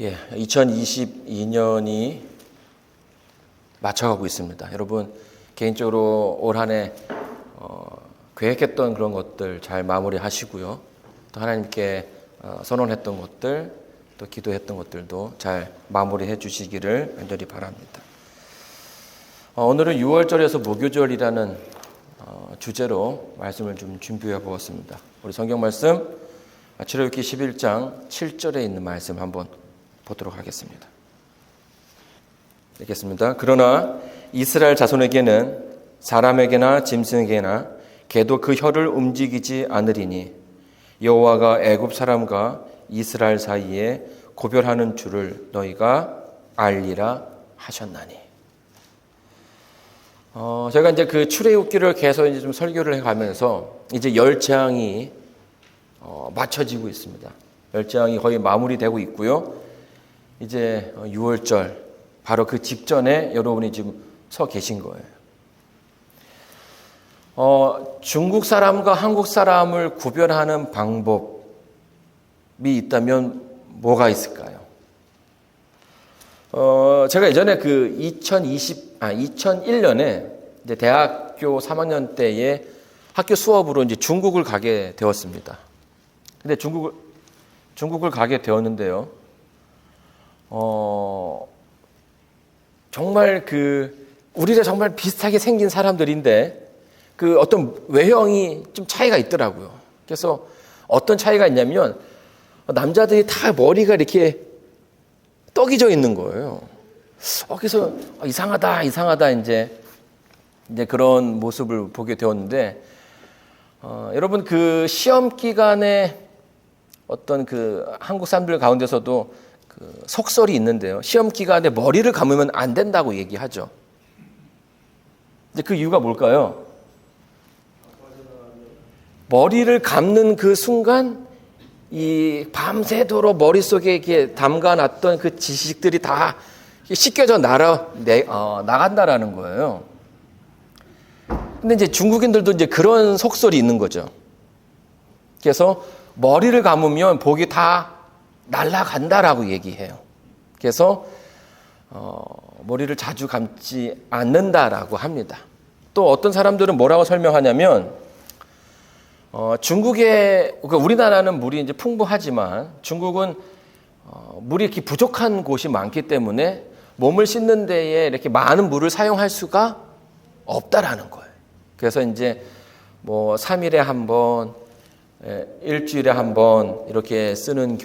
2022년이 맞춰가고 있습니다. 여러분 개인적으로 올 한 해 계획했던 그런 것들 잘 마무리하시고요. 또 하나님께 선언했던 것들, 또 기도했던 것들도 잘 마무리해 주시기를 간절히 바랍니다. 오늘은 6월절에서 무교절이라는 주제로 말씀을 좀 준비해 보았습니다. 우리 성경 말씀 출애굽기 11장 7절에 있는 말씀 한번 보도록 하겠습니다. 읽겠습니다. 그러나 이스라엘 자손에게는 사람에게나 짐승에게나 개도 그 혀를 움직이지 않으리니 여호와가 애굽 사람과 이스라엘 사이에 고별하는 줄을 너희가 알리라 하셨나니. 제가 이제 그 출애굽기를 계속 이제 좀 설교를 해가면서 이제 열장이 맞춰지고 있습니다. 열장이 거의 마무리되고 있고요. 이제 6월절 바로 그 직전에 여러분이 지금 서 계신 거예요. 중국 사람과 한국 사람을 구별하는 방법이 있다면 뭐가 있을까요? 제가 예전에 그 2001년에 이제 대학교 3학년 때에 학교 수업으로 이제 중국을 가게 되었습니다. 근데 중국을 가게 되었는데요. 정말 우리가 정말 비슷하게 생긴 사람들인데 그 어떤 외형이 좀 차이가 있더라고요. 그래서 어떤 차이가 있냐면 남자들이 다 머리가 이렇게 떡이 져 있는 거예요. 그래서 이상하다 이제 그런 모습을 보게 되었는데 여러분 그 시험 기간에 어떤 그 한국 사람들 가운데서도 그 속설이 있는데요. 시험 기간에 머리를 감으면 안 된다고 얘기하죠. 이제 그 이유가 뭘까요? 머리를 감는 그 순간 이 밤새도록 머릿속에 이렇게 담가놨던 그 지식들이 다 씻겨져 나간다라는 거예요. 근데 이제 중국인들도 이제 그런 속설이 있는 거죠. 그래서 머리를 감으면 복이 다 날아간다라고 얘기해요. 그래서 머리를 자주 감지 않는다라고 합니다. 또 어떤 사람들은 뭐라고 설명하냐면 그러니까 우리나라는 물이 이제 풍부하지만 중국은 물이 이렇게 부족한 곳이 많기 때문에 몸을 씻는 데에 이렇게 많은 물을 사용할 수가 없다라는 거예요. 그래서 이제 뭐 3일에 한 번, 일주일에 한 번 이렇게 쓰는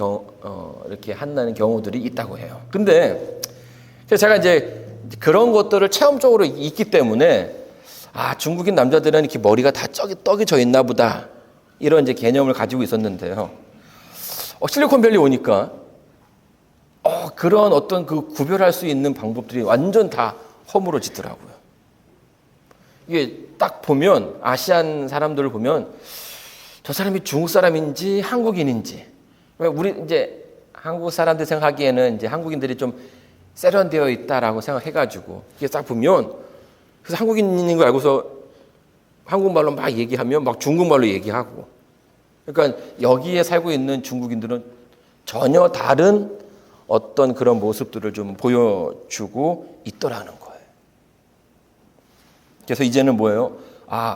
이렇게 한다는 경우들이 있다고 해요. 근데 제가 이제 그런 것들을 체험적으로 있기 때문에 중국인 남자들은 이렇게 머리가 다 떡이 져 있나 보다. 이런 이제 개념을 가지고 있었는데요. 실리콘밸리 오니까 그런 어떤 그 구별할 수 있는 방법들이 완전 다 허물어지더라고요. 이게 딱 보면 아시안 사람들을 보면 저 사람이 중국 사람인지 한국인인지, 우리 이제 한국 사람들 생각하기에는 이제 한국인들이 좀 세련되어 있다라고 생각해가지고 이게 딱 보면 그래서 한국인인 걸 알고서 한국말로 막 얘기하면 막 중국말로 얘기하고, 그러니까 여기에 살고 있는 중국인들은 전혀 다른 어떤 그런 모습들을 좀 보여주고 있더라는 거예요. 그래서 이제는 뭐예요?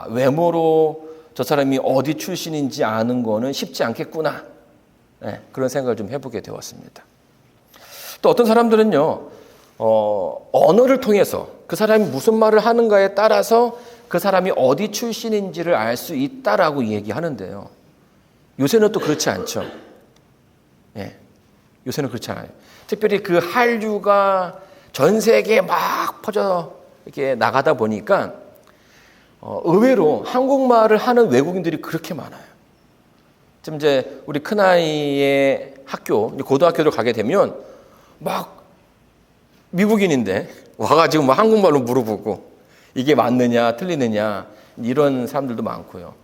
외모로 저 사람이 어디 출신인지 아는 거는 쉽지 않겠구나. 그런 생각을 좀 해보게 되었습니다. 또 어떤 사람들은요, 언어를 통해서 그 사람이 무슨 말을 하는가에 따라서 그 사람이 어디 출신인지를 알 수 있다라고 얘기하는데요. 요새는 또 그렇지 않죠. 요새는 그렇지 않아요. 특별히 그 한류가 전 세계에 막 퍼져 이렇게 나가다 보니까 의외로 한국말을 하는 외국인들이 그렇게 많아요. 지금 이제 우리 큰아이의 학교, 고등학교를 가게 되면 막 미국인인데 와가지고 막 한국말로 물어보고 이게 맞느냐 틀리느냐 이런 사람들도 많고요.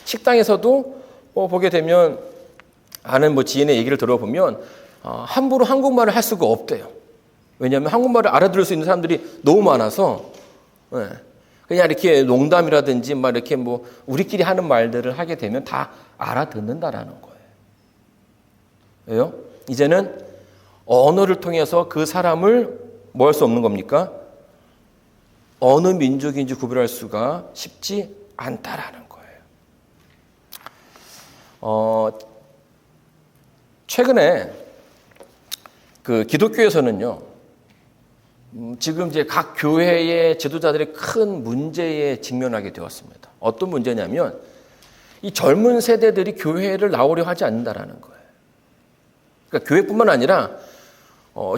식당에서도 보게 되면 아는 지인의 얘기를 들어보면 함부로 한국말을 할 수가 없대요. 왜냐하면 한국말을 알아들을 수 있는 사람들이 너무 많아서 그냥 이렇게 농담이라든지 막 이렇게 우리끼리 하는 말들을 하게 되면 다 알아듣는다라는 거예요. 왜요? 이제는 언어를 통해서 그 사람을 뭐 할 수 없는 겁니까? 어느 민족인지 구별할 수가 쉽지 않다라는 거예요. 최근에 그 기독교에서는요, 지금 이제 각 교회의 지도자들이 큰 문제에 직면하게 되었습니다. 어떤 문제냐면 이 젊은 세대들이 교회를 나오려 하지 않는다라는 거예요. 그러니까 교회뿐만 아니라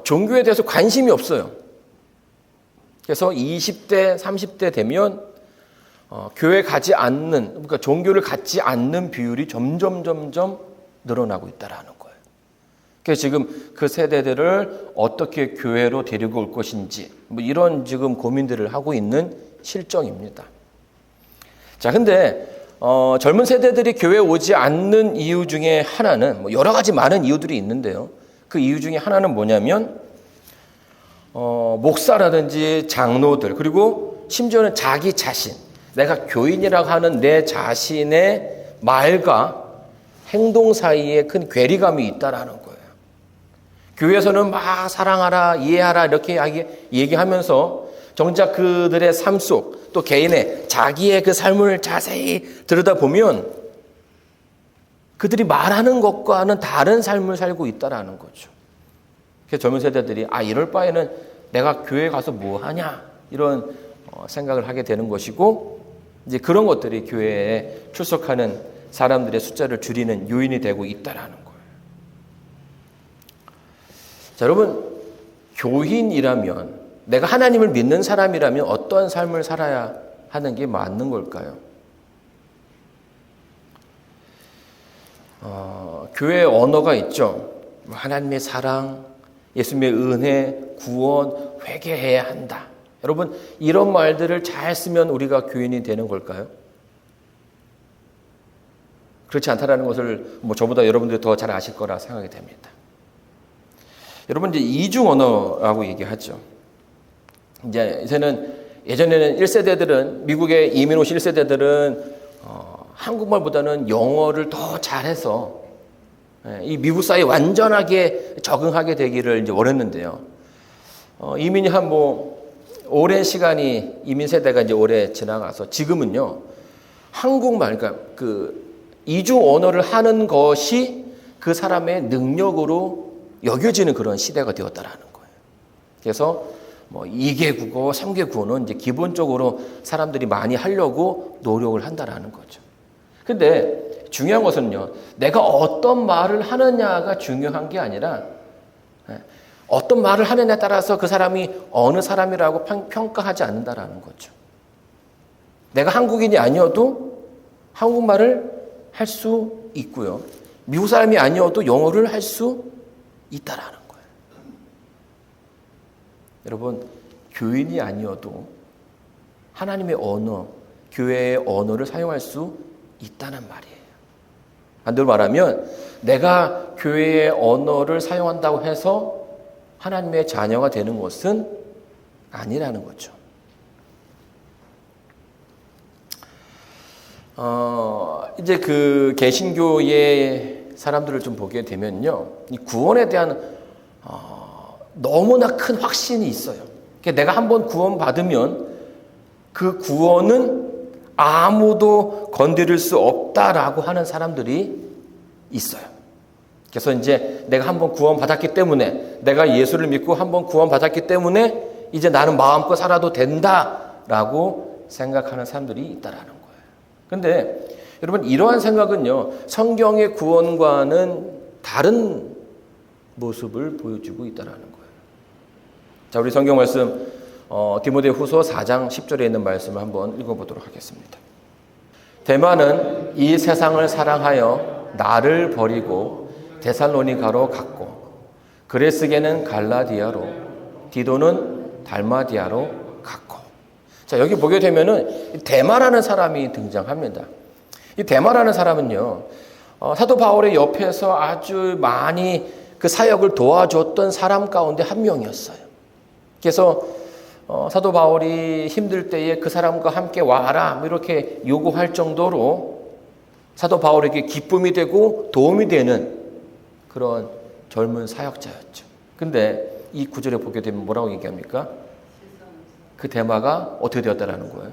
종교에 대해서 관심이 없어요. 그래서 20대, 30대 되면 교회 가지 않는, 그러니까 종교를 갖지 않는 비율이 점점 늘어나고 있다라는 거예요. 그래서 지금 그 세대들을 어떻게 교회로 데리고 올 것인지 뭐 이런 지금 고민들을 하고 있는 실정입니다. 자, 근데 젊은 세대들이 교회에 오지 않는 이유 중에 하나는 뭐 여러 가지 많은 이유들이 있는데요. 그 이유 중에 하나는 뭐냐면 목사라든지 장로들, 그리고 심지어는 자기 자신, 내가 교인이라고 하는 내 자신의 말과 행동 사이에 큰 괴리감이 있다라는 거예요. 교회에서는 막 사랑하라, 이해하라 이렇게 얘기하면서 정작 그들의 삶 속, 또 개인의 자기의 그 삶을 자세히 들여다보면 그들이 말하는 것과는 다른 삶을 살고 있다라는 거죠. 그래서 젊은 세대들이 이럴 바에는 내가 교회에 가서 뭐 하냐 이런 생각을 하게 되는 것이고, 이제 그런 것들이 교회에 출석하는 사람들의 숫자를 줄이는 요인이 되고 있다라는 거예요. 자, 여러분, 교인이라면, 내가 하나님을 믿는 사람이라면 어떠한 삶을 살아야 하는 게 맞는 걸까요? 교회의 언어가 있죠. 하나님의 사랑, 예수님의 은혜, 구원, 회개해야 한다. 여러분, 이런 말들을 잘 쓰면 우리가 교인이 되는 걸까요? 그렇지 않다라는 것을 저보다 여러분들이 더 잘 아실 거라 생각이 됩니다. 여러분, 이제 이중 언어라고 얘기하죠. 이제는 예전에는 1세대들은, 미국에 이민 오신 1세대들은 한국말보다는 영어를 더 잘해서 이 미국 사회에 완전하게 적응하게 되기를 이제 원했는데요. 이민이 한 오랜 시간이, 이민 세대가 이제 오래 지나가서 지금은요, 한국말, 그러니까 그 이중 언어를 하는 것이 그 사람의 능력으로 여겨지는 그런 시대가 되었다라는 거예요. 그래서 2개 국어, 3개 국어는 이제 기본적으로 사람들이 많이 하려고 노력을 한다라는 거죠. 근데 중요한 것은요, 내가 어떤 말을 하느냐가 중요한 게 아니라 어떤 말을 하느냐에 따라서 그 사람이 어느 사람이라고 평가하지 않는다라는 거죠. 내가 한국인이 아니어도 한국말을 할 수 있고요. 미국 사람이 아니어도 영어를 할 수 있다라는 거예요. 여러분, 교인이 아니어도 하나님의 언어, 교회의 언어를 사용할 수 있다는 말이에요. 반대로 말하면 내가 교회의 언어를 사용한다고 해서 하나님의 자녀가 되는 것은 아니라는 거죠. 이제 그 개신교의 사람들을 좀 보게 되면요, 이 구원에 대한 너무나 큰 확신이 있어요. 내가 한번 구원받으면 그 구원은 아무도 건드릴 수 없다라고 하는 사람들이 있어요. 그래서 이제 내가 한번 구원받았기 때문에, 내가 예수를 믿고 한번 구원받았기 때문에 이제 나는 마음껏 살아도 된다라고 생각하는 사람들이 있다라는 거예요. 근데 여러분, 이러한 생각은요, 성경의 구원과는 다른 모습을 보여주고 있다라는 거예요. 자, 우리 성경 말씀 디모데후서 4장 10절에 있는 말씀을 한번 읽어보도록 하겠습니다. 데마는 이 세상을 사랑하여 나를 버리고 데살로니가로 갔고, 그레스게는 갈라디아로, 디도는 달마디아로 갔고. 자, 여기 보게 되면은 데마라는 사람이 등장합니다. 이 데마라는 사람은요, 사도 바울의 옆에서 아주 많이 그 사역을 도와줬던 사람 가운데 한 명이었어요. 그래서 사도 바울이 힘들 때에 그 사람과 함께 와라 이렇게 요구할 정도로 사도 바울에게 기쁨이 되고 도움이 되는 그런 젊은 사역자였죠. 근데 이 구절에 보게 되면 뭐라고 얘기합니까? 그 데마가 어떻게 되었다라는 거예요?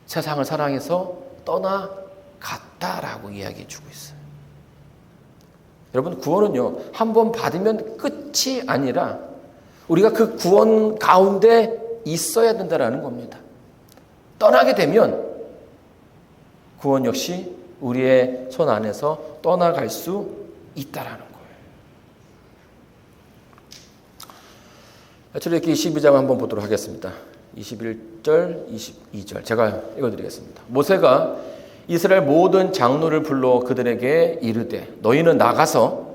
세상을 사랑해서 떠나갔다라고 이야기해 주고 있어요. 여러분, 구원은요, 한 번 받으면 끝이 아니라 우리가 그 구원 가운데 있어야 된다라는 겁니다. 떠나게 되면 구원 역시 우리의 손 안에서 떠나갈 수 있다라는 거예요. 출애굽기 12장 한번 보도록 하겠습니다. 21절, 22절 제가 읽어드리겠습니다. 모세가 이스라엘 모든 장로를 불러 그들에게 이르되 너희는 나가서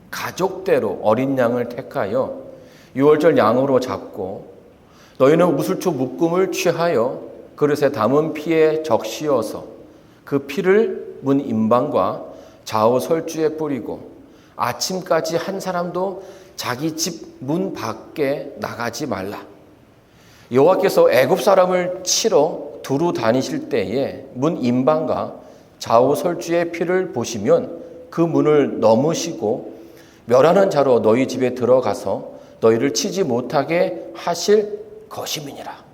가족대로 어린 양을 택하여 유월절 양으로 잡고 너희는 우슬초 묶음을 취하여 그릇에 담은 피에 적시어서 그 피를 문 임방과 좌우 설주에 뿌리고 아침까지 한 사람도 자기 집 문 밖에 나가지 말라. 여호와께서 애굽 사람을 치러 두루 다니실 때에 문 임방과 좌우 설주의 피를 보시면 그 문을 넘으시고 멸하는 자로 너희 집에 들어가서 너희를 치지 못하게 하실 것임이니라.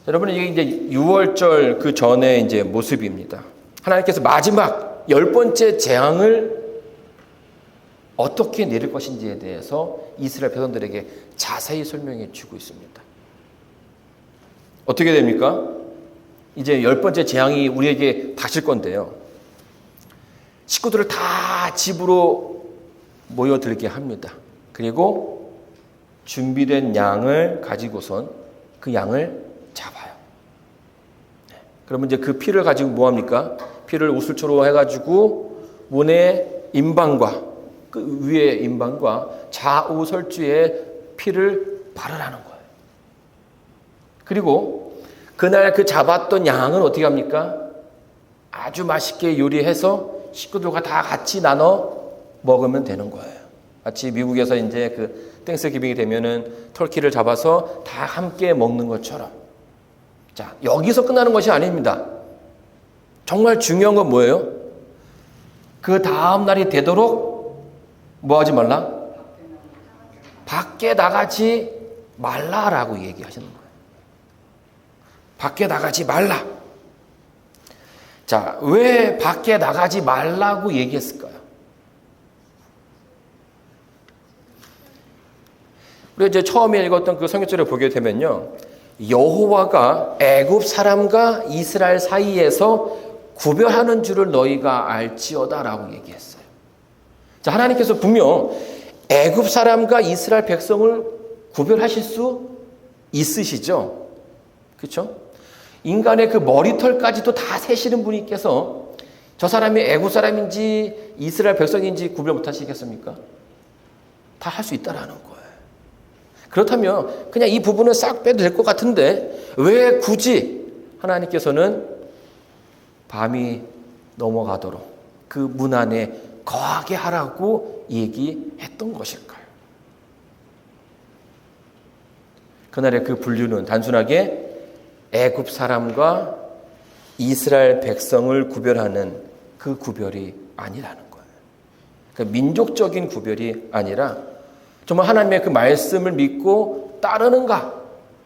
여러분, 이게 이제 유월절 그 전에 이제 모습입니다. 하나님께서 마지막 10번째 재앙을 어떻게 내릴 것인지에 대해서 이스라엘 백성들에게 자세히 설명해 주고 있습니다. 어떻게 됩니까? 이제 10번째 재앙이 우리에게 닥칠 건데요. 식구들을 다 집으로 모여들게 합니다. 그리고 준비된 양을 가지고선 그 양을 잡아요. 그러면 이제 그 피를 가지고 뭐 합니까? 피를 우슬초로 해가지고 문의 임방과 그 위에 임방과 좌우 설주에 피를 바르라는 거예요. 그리고 그날 그 잡았던 양은 어떻게 합니까? 아주 맛있게 요리해서 식구들과 다 같이 나눠 먹으면 되는 거예요. 마치 미국에서 이제 그 땡스기빙이 되면은 터키를 잡아서 다 함께 먹는 것처럼. 자, 여기서 끝나는 것이 아닙니다. 정말 중요한 건 뭐예요? 그 다음 날이 되도록 뭐 하지 말라? 밖에 나가지 말라라고 얘기하시는 거예요. 밖에 나가지 말라. 자, 왜 밖에 나가지 말라고 얘기했을까요? 우리가 이제 처음에 읽었던 그 성경절을 보게 되면요, 여호와가 애굽 사람과 이스라엘 사이에서 구별하는 줄을 너희가 알지어다라고 얘기했어요. 자, 하나님께서 분명 애굽 사람과 이스라엘 백성을 구별하실 수 있으시죠? 그렇죠? 인간의 그 머리털까지도 다 세시는 분이께서 저 사람이 애굽 사람인지 이스라엘 백성인지 구별 못하시겠습니까? 다 할 수 있다라는 거예요. 그렇다면 그냥 이 부분은 싹 빼도 될 것 같은데 왜 굳이 하나님께서는 밤이 넘어가도록 그 문 안에 거하게 하라고 얘기했던 것일까요? 그날의 그 분류는 단순하게 애굽 사람과 이스라엘 백성을 구별하는 그 구별이 아니라는 거예요. 그러니까 민족적인 구별이 아니라 정말 하나님의 그 말씀을 믿고 따르는가,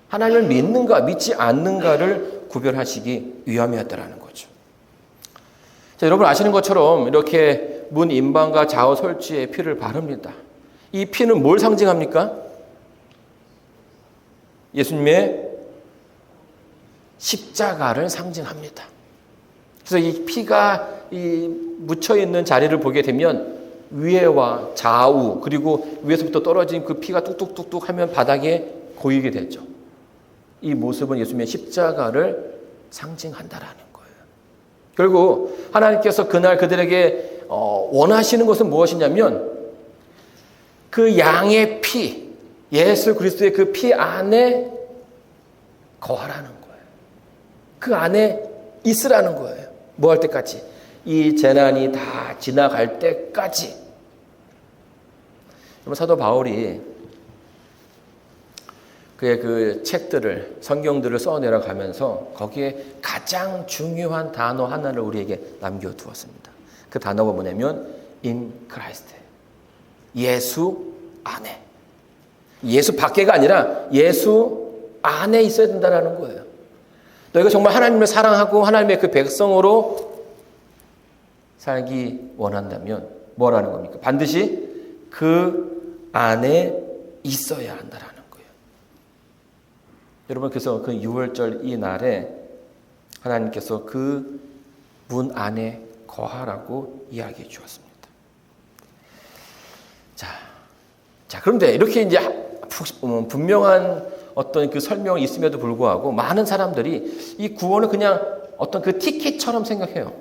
하나님을 믿는가, 믿지 않는가를 구별하시기 위함이었다라는 거죠. 자, 여러분 아시는 것처럼 이렇게 문 임방과 좌우 설주에 피를 바릅니다. 이 피는 뭘 상징합니까? 예수님의 십자가를 상징합니다. 그래서 이 피가 묻혀 있는 자리를 보게 되면 위에와 좌우 그리고 위에서부터 떨어진 그 피가 뚝뚝뚝뚝 하면 바닥에 고이게 되죠. 이 모습은 예수님의 십자가를 상징한다라는 거예요. 결국 하나님께서 그날 그들에게 원하시는 것은 무엇이냐면 그 양의 피, 예수 그리스도의 그 피 안에 거하라는 거예요. 그 안에 있으라는 거예요. 뭐 할 때까지? 이 재난이 다 지나갈 때까지. 사도 바울이 그의 그 책들을, 성경들을 써내려 가면서 거기에 가장 중요한 단어 하나를 우리에게 남겨두었습니다. 그 단어가 뭐냐면 in Christ. 예수 안에. 예수 밖에가 아니라 예수 안에 있어야 된다는 거예요. 너희가 정말 하나님을 사랑하고 하나님의 그 백성으로 살기 원한다면 뭐라는 겁니까? 반드시 그 안에 있어야 한다라는 거예요. 여러분, 그래서 그 6월절 이 날에 하나님께서 그 문 안에 거하라고 이야기해 주었습니다. 자, 그런데 이렇게 이제 분명한 어떤 그 설명이 있음에도 불구하고 많은 사람들이 이 구원을 그냥 어떤 그 티켓처럼 생각해요.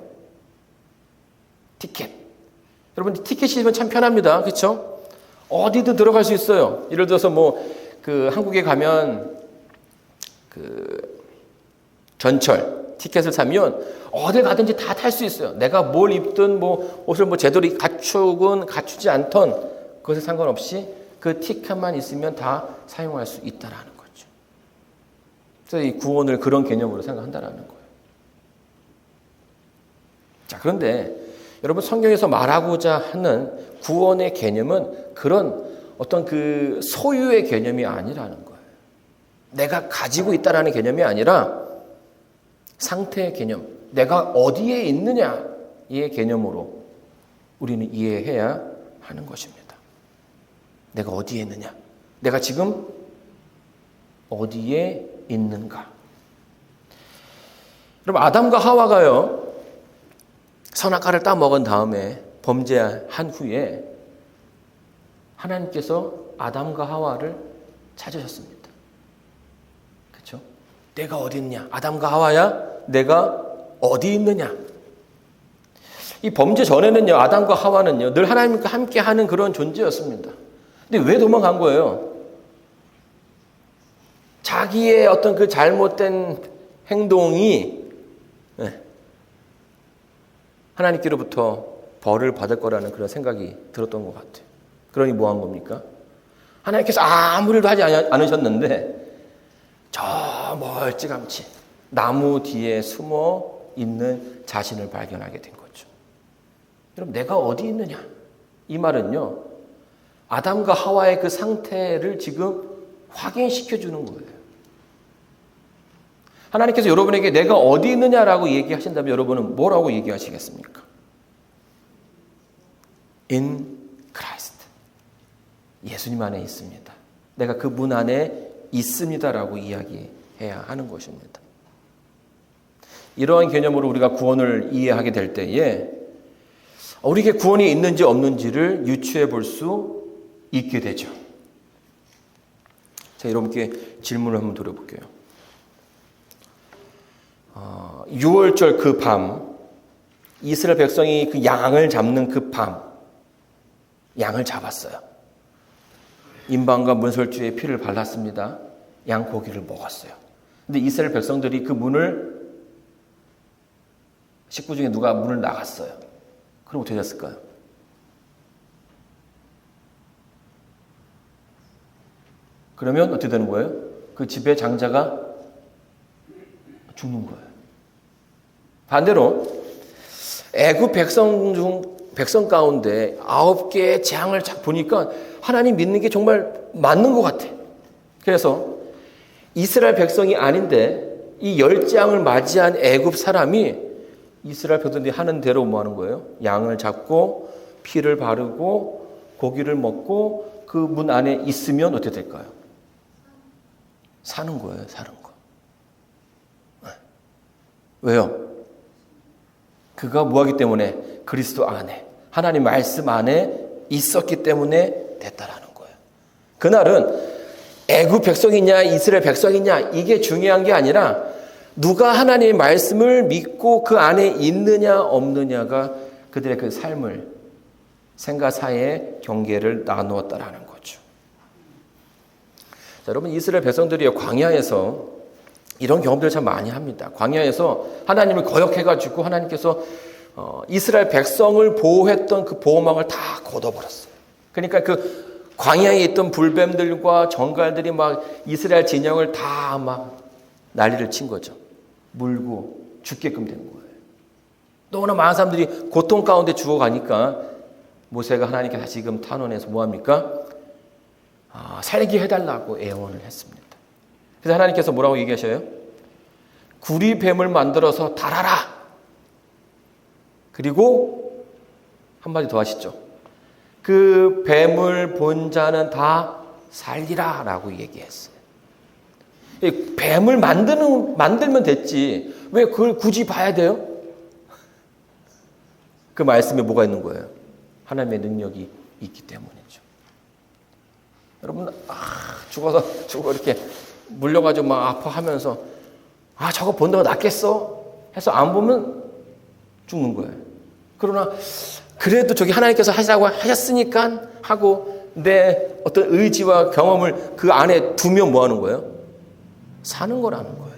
티켓. 여러분, 티켓이면 참 편합니다. 그렇죠? 어디든 들어갈 수 있어요. 예를 들어서 그 한국에 가면 그 전철 티켓을 사면 어디 가든지 다 탈 수 있어요. 내가 뭘 입든 옷을 제대로 갖추건 갖추지 않던 그것에 상관없이 그 티켓만 있으면 다 사용할 수 있다라는 거죠. 그래서 이 구원을 그런 개념으로 생각한다라는 거예요. 자, 그런데 여러분, 성경에서 말하고자 하는 구원의 개념은 그런 어떤 그 소유의 개념이 아니라는 거예요. 내가 가지고 있다라는 개념이 아니라 상태의 개념, 내가 어디에 있느냐의 개념으로 우리는 이해해야 하는 것입니다. 내가 어디에 있느냐? 내가 지금 어디에 있는가? 여러분, 아담과 하와가요, 선악과를 따먹은 다음에 범죄한 후에 하나님께서 아담과 하와를 찾으셨습니다. 그렇죠? 내가 어디 있느냐? 아담과 하와야, 내가 어디 있느냐? 이 범죄 전에는요, 아담과 하와는요, 늘 하나님과 함께하는 그런 존재였습니다. 근데 왜 도망간 거예요? 자기의 어떤 그 잘못된 행동이 하나님께로부터 벌을 받을 거라는 그런 생각이 들었던 것 같아요. 그러니 뭐 한 겁니까? 하나님께서 아무 일도 하지 않으셨는데 저 멀찌감치 나무 뒤에 숨어 있는 자신을 발견하게 된 거죠. 여러분, 내가 어디 있느냐? 이 말은요, 아담과 하와의 그 상태를 지금 확인시켜 주는 거예요. 하나님께서 여러분에게 내가 어디 있느냐라고 얘기하신다면 여러분은 뭐라고 얘기하시겠습니까? In Christ. 예수님 안에 있습니다. 내가 그 문 안에 있습니다라고 이야기해야 하는 것입니다. 이러한 개념으로 우리가 구원을 이해하게 될 때에 우리에게 구원이 있는지 없는지를 유추해 볼 수 있게 되죠. 자, 여러분께 질문을 한번 드려볼게요. 6월절 그 밤, 이스라엘 백성이 그 양을 잡는 그 밤, 양을 잡았어요. 인방과 문설주에 피를 발랐습니다. 양 고기를 먹었어요. 근데 이스라엘 백성들이 그 문을, 식구 중에 누가 문을 나갔어요. 그럼 어떻게 됐을까요? 그러면 어떻게 되는 거예요? 그 집의 장자가 죽는 거예요. 반대로 애굽 백성 가운데 9개의 재앙을 보니까 하나님 믿는 게 정말 맞는 것 같아. 그래서 이스라엘 백성이 아닌데 이 10재앙을 맞이한 애굽 사람이 이스라엘 백성들이 하는 대로 뭐 하는 거예요? 양을 잡고 피를 바르고 고기를 먹고 그 문 안에 있으면 어떻게 될까요? 사는 거예요, 사는 거. 왜요? 그가 뭐하기 때문에? 그리스도 안에, 하나님 말씀 안에 있었기 때문에 됐다라는 거예요. 그날은 애굽 백성이냐 이스라엘 백성이냐 이게 중요한 게 아니라 누가 하나님의 말씀을 믿고 그 안에 있느냐 없느냐가 그들의 그 삶을, 생과 사의 경계를 나누었다라는 거죠. 자, 여러분, 이스라엘 백성들이 광야에서 이런 경험들을 참 많이 합니다. 광야에서 하나님을 거역해가지고 하나님께서 이스라엘 백성을 보호했던 그 보호막을 다 걷어버렸어요. 그러니까 그 광야에 있던 불뱀들과 정갈들이 막 이스라엘 진영을 다 막 난리를 친 거죠. 물고 죽게끔 된 거예요. 너무나 많은 사람들이 고통 가운데 죽어가니까 모세가 하나님께 다시금 탄원해서 뭐합니까? 살게 해달라고 애원을 했습니다. 그래서 하나님께서 뭐라고 얘기하셔요? 구리뱀을 만들어서 달아라. 그리고 한마디 더 하시죠. 그 뱀을 본 자는 다 살리라 라고 얘기했어요. 뱀을 만들면 됐지. 왜 그걸 굳이 봐야 돼요? 그 말씀에 뭐가 있는 거예요? 하나님의 능력이 있기 때문이죠. 여러분, 죽어 이렇게 물려가지고 막 아파하면서, 저거 본다고 낫겠어? 해서 안 보면 죽는 거예요. 그러나, 그래도 저기 하나님께서 하시라고 하셨으니까 하고, 내 어떤 의지와 경험을 그 안에 두면 뭐 하는 거예요? 사는 거라는 거예요.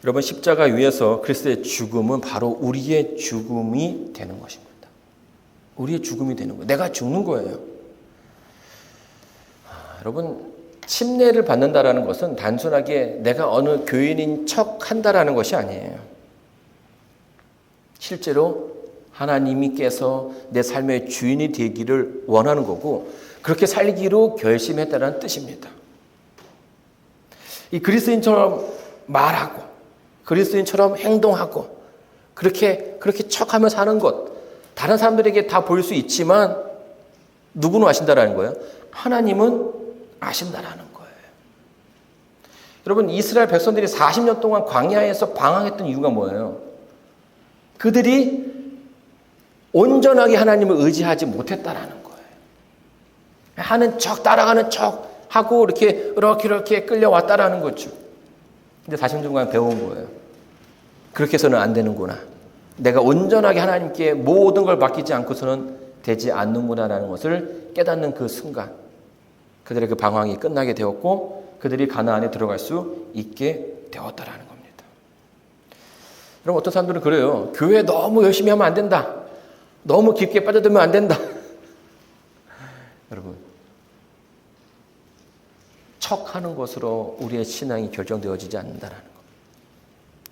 여러분, 십자가 위에서 그리스도의 죽음은 바로 우리의 죽음이 되는 것입니다. 우리의 죽음이 되는 거예요. 내가 죽는 거예요. 여러분, 침례를 받는다라는 것은 단순하게 내가 어느 교인인 척 한다라는 것이 아니에요. 실제로 하나님께서 내 삶의 주인이 되기를 원하는 거고 그렇게 살기로 결심했다는 뜻입니다. 이 그리스도인처럼 말하고 그리스도인처럼 행동하고 그렇게 척하며 사는 것, 다른 사람들에게 다 보일 수 있지만 누구는 아신다라는 거예요? 하나님은 아신다라는 거예요. 여러분, 이스라엘 백성들이 40년 동안 광야에서 방황했던 이유가 뭐예요? 그들이 온전하게 하나님을 의지하지 못했다라는 거예요. 하는 척, 따라가는 척 하고 이렇게 끌려왔다라는 거죠. 근데 40년 동안 배운 거예요. 그렇게 해서는 안 되는구나. 내가 온전하게 하나님께 모든 걸 맡기지 않고서는 되지 않는구나라는 것을 깨닫는 그 순간 그들의 그 방황이 끝나게 되었고 그들이 가나안에 들어갈 수 있게 되었다라는 겁니다. 여러분, 어떤 사람들은 그래요. 교회 너무 열심히 하면 안 된다. 너무 깊게 빠져들면 안 된다. 여러분, 척하는 것으로 우리의 신앙이 결정되어지지 않는다라는 것.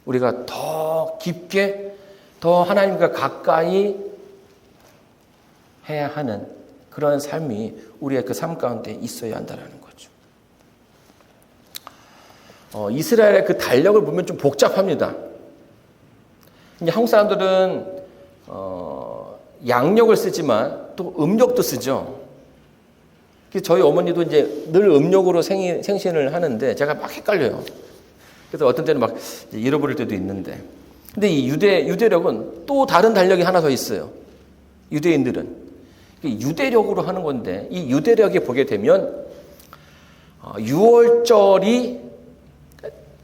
우리가 더 깊게, 더 하나님과 가까이 해야 하는 그런 삶이 우리의 그 삶 가운데 있어야 한다는 거죠. 이스라엘의 그 달력을 보면 좀 복잡합니다. 이제 한국 사람들은 양력을 쓰지만 또 음력도 쓰죠. 저희 어머니도 이제 늘 음력으로 생신을 하는데 제가 막 헷갈려요. 그래서 어떤 때는 막 잃어버릴 때도 있는데. 근데 이 유대력은 또 다른 달력이 하나 더 있어요. 유대인들은. 유대력으로 하는 건데 이 유대력에 보게 되면 6월절이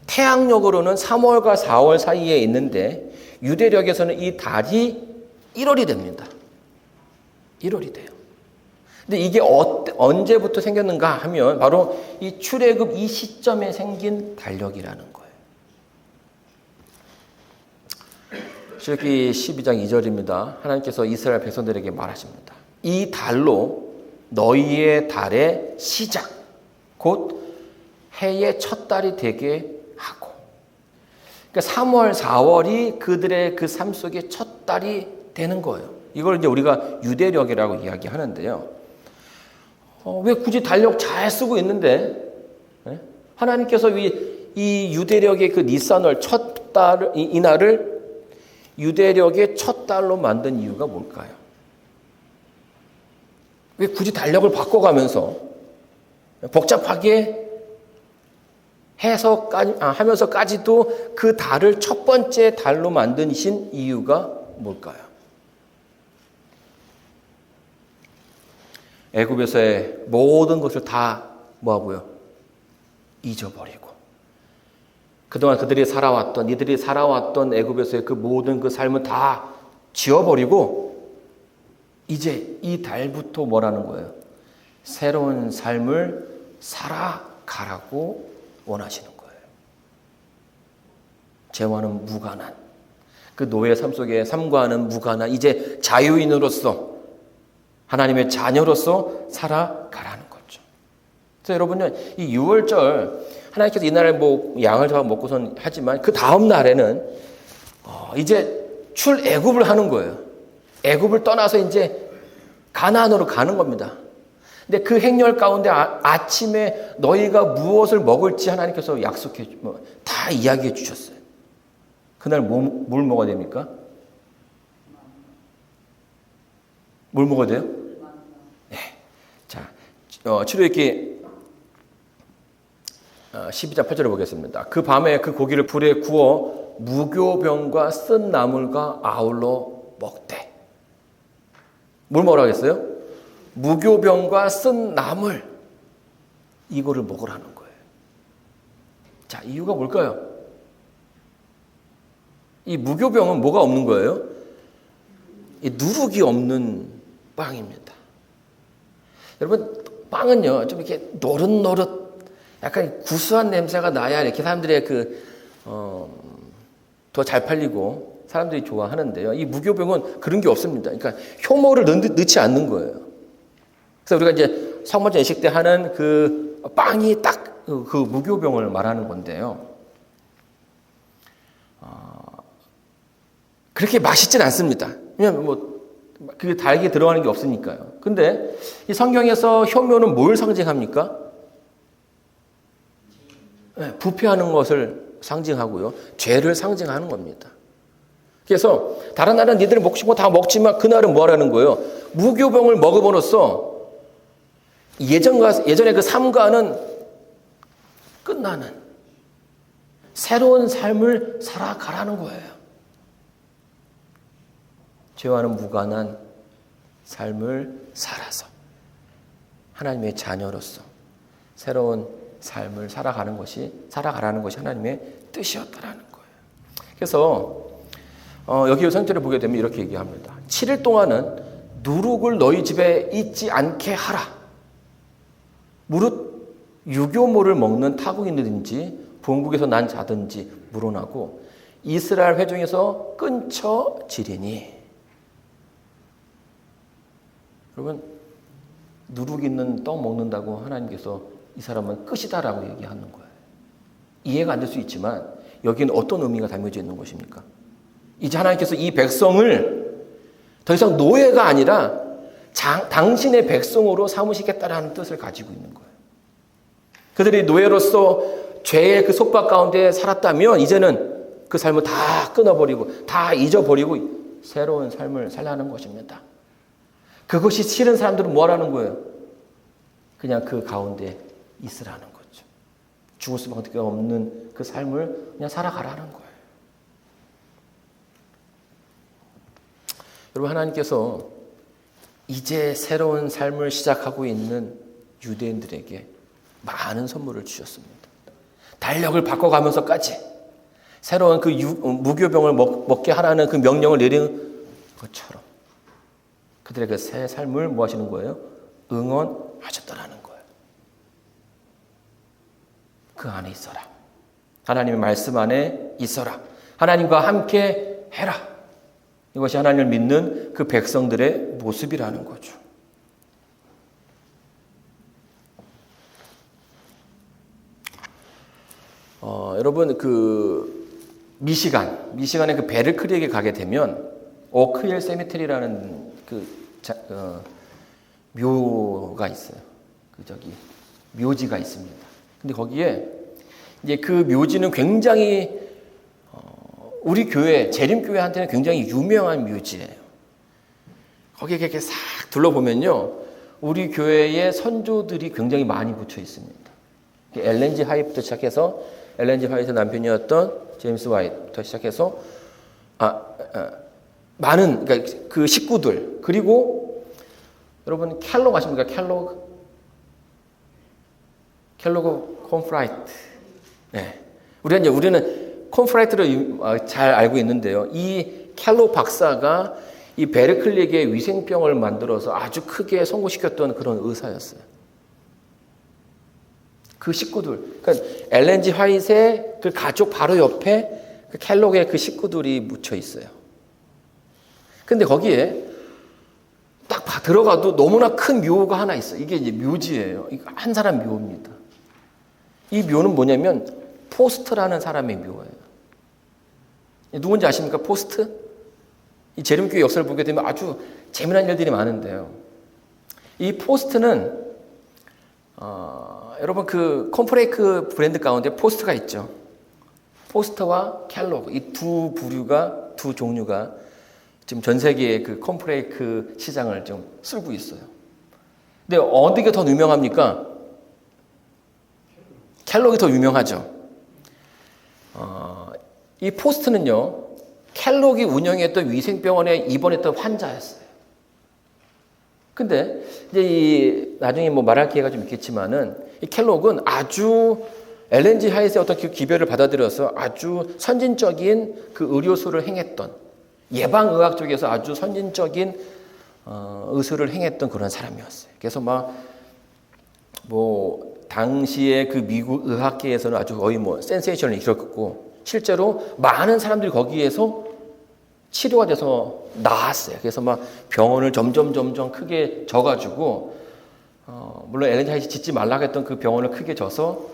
태양력으로는 3월과 4월 사이에 있는데 유대력에서는 이 달이 1월이 됩니다. 1월이 돼요. 근데 이게 언제부터 생겼는가 하면 바로 이 출애굽 이 시점에 생긴 달력이라는 거예요. 출애굽기 12장 2절입니다. 하나님께서 이스라엘 백성들에게 말하십니다. 이 달로 너희의 달의 시작, 곧 해의 첫 달이 되게 하고. 그러니까 3월, 4월이 그들의 그 삶 속의 첫 달이 되는 거예요. 이걸 이제 우리가 유대력이라고 이야기하는데요. 왜 굳이 달력 잘 쓰고 있는데 하나님께서 이 유대력의 그 니산월 첫 달, 이날을 유대력의 첫 달로 만든 이유가 뭘까요? 왜 굳이 달력을 바꿔가면서 복잡하게 하면서까지도 그 달을 첫 번째 달로 만드신 이유가 뭘까요? 애굽에서의 모든 것을 다 뭐하고요? 잊어버리고 그동안 이들이 살아왔던 애굽에서의 그 모든 그 삶을 다 지워버리고 이제 이 달부터 뭐라는 거예요? 새로운 삶을 살아가라고 원하시는 거예요. 죄와는 무관한 그 노예 삶 속에 삶과는 무관한 이제 자유인으로서 하나님의 자녀로서 살아가라는 거죠. 그래서 여러분은 이 6월절 하나님께서 이날에 양을 잡아 먹고선 하지만 그 다음 날에는 이제 출애굽을 하는 거예요. 애굽을 떠나서 이제 가나안으로 가는 겁니다. 근데 그 행렬 가운데 아침에 너희가 무엇을 먹을지 하나님께서 다 이야기해 주셨어요. 그날 뭘 먹어야 됩니까? 뭘 먹어야 돼요? 네. 자, 출애굽기 12장 8절을 보겠습니다. 그 밤에 그 고기를 불에 구워 무교병과 쓴 나물과 아울러 먹되. 뭘 먹으라고 했어요? 무교병과 쓴 나물. 이거를 먹으라는 거예요. 자, 이유가 뭘까요? 이 무교병은 뭐가 없는 거예요? 이 누룩이 없는 빵입니다. 여러분, 빵은요, 좀 이렇게 노릇노릇, 약간 구수한 냄새가 나야 이렇게 사람들의 더 잘 팔리고 사람들이 좋아하는데요. 이 무교병은 그런 게 없습니다. 그러니까 효모를 넣지 않는 거예요. 그래서 우리가 이제 성모전 예식 때 하는 그 빵이 딱 그 무교병을 말하는 건데요. 그렇게 맛있진 않습니다. 왜냐하면 그게 달게 들어가는 게 없으니까요. 근데 이 성경에서 효모는 뭘 상징합니까? 네, 부패하는 것을 상징하고요. 죄를 상징하는 겁니다. 그래서 다른 날은 니들 먹고 싶은 거 다 먹지만 그날은 뭐 하라는 거예요? 무교병을 먹음으로써 예전의 그 삶과는 끝나는 새로운 삶을 살아가라는 거예요. 죄와는 무관한 삶을 살아서 하나님의 자녀로서 새로운 삶을 살아가라는 것이 하나님의 뜻이었다라는 거예요. 그래서 여기 성경을 보게 되면 이렇게 얘기합니다. 7일 동안은 누룩을 너희 집에 있지 않게 하라. 무릇 유교모를 먹는 타국인이든지 본국에서 난 자든지 물어나고 이스라엘 회중에서 끊쳐지리니. 여러분, 누룩 있는 떡 먹는다고 하나님께서 이 사람은 끝이다라고 얘기하는 거예요. 이해가 안 될 수 있지만 여기는 어떤 의미가 담겨져 있는 것입니까? 이제 하나님께서 이 백성을 더 이상 노예가 아니라 당신의 백성으로 삼으시겠다라는 뜻을 가지고 있는 거예요. 그들이 노예로서 죄의 그 속박 가운데 살았다면 이제는 그 삶을 다 끊어버리고 다 잊어버리고 새로운 삶을 살라는 것입니다. 그것이 싫은 사람들은 뭐 하라는 거예요? 그냥 그 가운데 있으라는 거죠. 죽을 수밖에 없는 그 삶을 그냥 살아가라는 거예요. 여러분, 하나님께서 이제 새로운 삶을 시작하고 있는 유대인들에게 많은 선물을 주셨습니다. 달력을 바꿔가면서까지 새로운 그 무교병을 먹게 하라는 그 명령을 내린 것처럼 그들의 그 새 삶을 뭐 하시는 거예요? 응원하셨다라는 거예요. 그 안에 있어라. 하나님의 말씀 안에 있어라. 하나님과 함께 해라. 이것이 하나님을 믿는 그 백성들의 모습이라는 거죠. 여러분, 그 미시간의 그 베르크리에게 가게 되면 오크힐 세미테리라는 묘가 있어요. 묘지가 있습니다. 근데 거기에 이제 그 묘지는 굉장히 우리 교회 재림교회한테는 굉장히 유명한 묘지예요. 거기에 이렇게 싹 둘러보면요, 우리 교회의 선조들이 굉장히 많이 붙여 있습니다. 엘렌 G 화이트부터 시작해서 엘렌 G 화이트 남편이었던 제임스 화이트부터 시작해서 많은 그러니까 그 식구들, 그리고 여러분 켈로그 아십니까? 켈로그 콘프라이트. 네. 우리는 콘프라이트를 잘 알고 있는데요. 이 켈로 박사가 이 베르클리에게 위생병을 만들어서 아주 크게 성공시켰던 그런 의사였어요. 그 식구들, 그러니까 엘렌 G 화이트의 그 가족 바로 옆에 그 켈로그의 그 식구들이 묻혀 있어요. 근데 거기에 딱 들어가도 너무나 큰 묘가 하나 있어요. 이게 이제 묘지예요. 한 사람 묘입니다. 이 묘는 뭐냐면 포스트라는 사람의 묘예요. 누군지 아십니까? 포스트? 이 재림교회 역사를 보게 되면 아주 재미난 일들이 많은데요. 이 포스트는 여러분 그 콘프레이크 브랜드 가운데 포스트가 있죠. 포스트와 켈로그 이 두 종류가 지금 전 세계의 그 콘프레이크 시장을 좀 쓸고 있어요. 근데 어느 게 더 유명합니까? 켈로그가 더 유명하죠. 이 포스트는요, 켈로그가 운영했던 위생병원에 입원했던 환자였어요. 근데 이제 나중에 뭐 말할 기회가 좀 있겠지만은 이 켈로그는 아주 엘렌 G 화이트의 어떤 그 기별을 받아들여서 아주 선진적인 그 의료수를 행했던 예방의학 쪽에서 아주 선진적인 의술을 행했던 그런 사람이었어요. 그래서 뭐 당시에 그 미국 의학계에서는 아주 거의 뭐 센세이션을 일으켰고 실제로 많은 사람들이 거기에서 치료가 돼서 나았어요. 그래서 막 병원을 점점 크게 져가지고 물론 엘렌 G 화이트 짓지 말라고 했던 그 병원을 크게 져서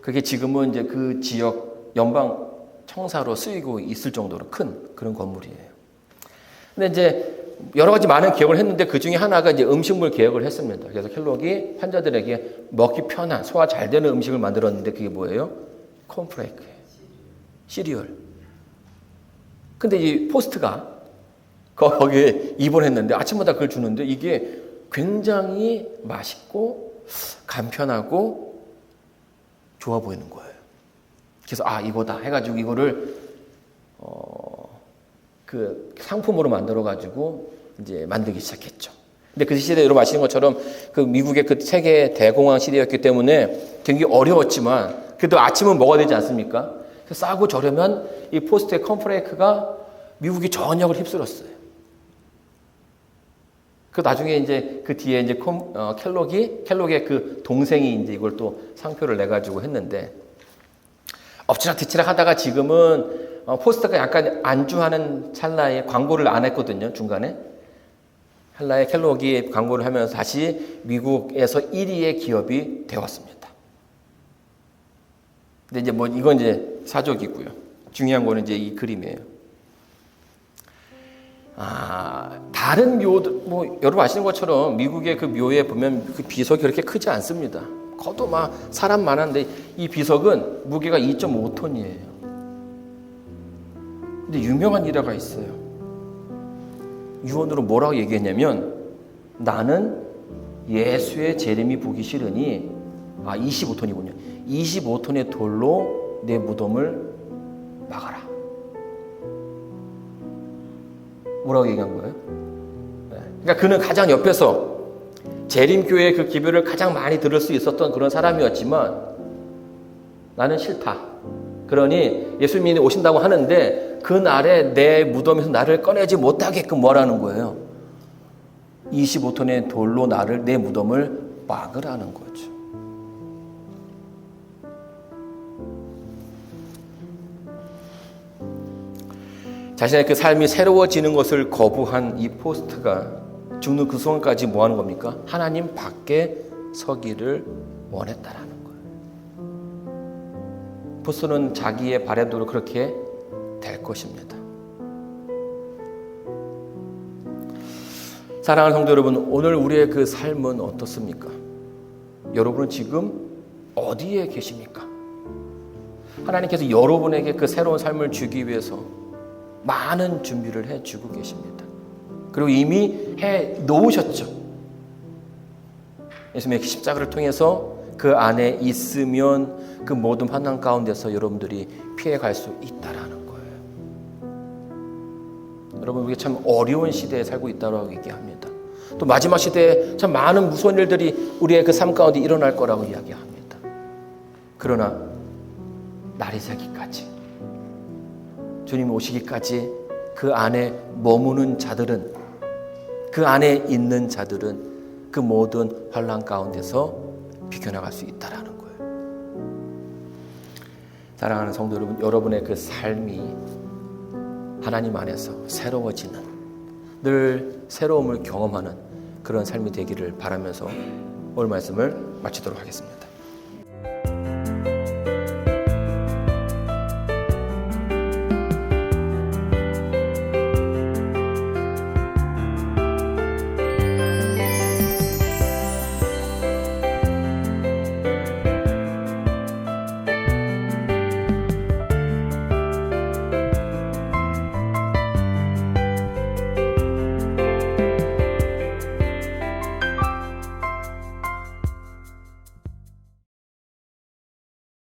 그게 지금은 이제 그 지역 연방 청사로 쓰이고 있을 정도로 큰 그런 건물이에요. 근데 이제 여러 가지 많은 개혁을 했는데 그 중에 하나가 이제 음식물 개혁을 했습니다. 그래서 켈로그가 환자들에게 먹기 편한 소화 잘 되는 음식을 만들었는데 그게 뭐예요? 콘프레이크예요. 시리얼. 근데 이 포스트가 거기에 입원했는데 아침마다 그걸 주는데 이게 굉장히 맛있고 간편하고 좋아 보이는 거예요. 그래서 이거다 해가지고 이거를 그 상품으로 만들어 가지고 이제 만들기 시작했죠. 근데 그 시대에 여러분 아시는 것처럼 그 미국의 그 세계 대공황 시대였기 때문에 굉장히 어려웠지만 그래도 아침은 먹어야 되지 않습니까? 그래서 싸고 저렴한 이 포스트의 콘프레이크가 미국이 전역을 휩쓸었어요. 그 나중에 이제 그 뒤에 이제 켈로그의 그 동생이 이제 이걸 또 상표를 내 가지고 했는데 엎치락 뒤치락 하다가 지금은 포스트가 약간 안주하는 찰나에 광고를 안 했거든요. 중간에 찰나에 켈로그의 광고를 하면서 다시 미국에서 1위의 기업이 되었습니다. 근데 이제 뭐 이건 이제 사족이고요. 중요한 거는 이제 이 그림이에요. 다른 묘도, 뭐, 여러분 아시는 것처럼 미국의 그 묘에 보면 그 비석이 그렇게 크지 않습니다. 커도 사람 많은데 이 비석은 무게가 2.5톤이에요. 근데 유명한 일화가 있어요. 유언으로 뭐라고 얘기했냐면 나는 예수의 재림이 보기 싫으니 25톤이군요. 25톤의 돌로 내 무덤을 막아라. 뭐라고 얘기한 거예요? 그러니까 그는 가장 옆에서 재림교회의 그 기별을 가장 많이 들을 수 있었던 그런 사람이었지만 나는 싫다. 그러니 예수님이 오신다고 하는데 그 날에 내 무덤에서 나를 꺼내지 못하게끔 뭐라는 거예요? 25톤의 돌로 내 무덤을 막으라는 거죠. 자신의 그 삶이 새로워지는 것을 거부한 이 포스트가 죽는 그 순간까지 뭐 하는 겁니까? 하나님 밖에 서기를 원했다라는 거예요. 포스트는 자기의 바램대로 그렇게 될 것입니다. 사랑하는 성도 여러분, 오늘 우리의 그 삶은 어떻습니까? 여러분은 지금 어디에 계십니까? 하나님께서 여러분에게 그 새로운 삶을 주기 위해서 많은 준비를 해주고 계십니다. 그리고 이미 해 놓으셨죠. 예수님의 십자가를 통해서 그 안에 있으면 그 모든 환난 가운데서 여러분들이 피해갈 수 있다라는 거예요. 여러분, 우리가 참 어려운 시대에 살고 있다고 얘기합니다. 또 마지막 시대에 참 많은 무서운 일들이 우리의 그 삶 가운데 일어날 거라고 이야기합니다. 그러나 날이 새기까지 주님 오시기까지 그 안에 머무는 자들은, 그 안에 있는 자들은 그 모든 환난 가운데서 비켜나갈 수 있다라는 거예요. 사랑하는 성도 여러분, 여러분의 그 삶이 하나님 안에서 새로워지는, 늘 새로움을 경험하는 그런 삶이 되기를 바라면서 오늘 말씀을 마치도록 하겠습니다.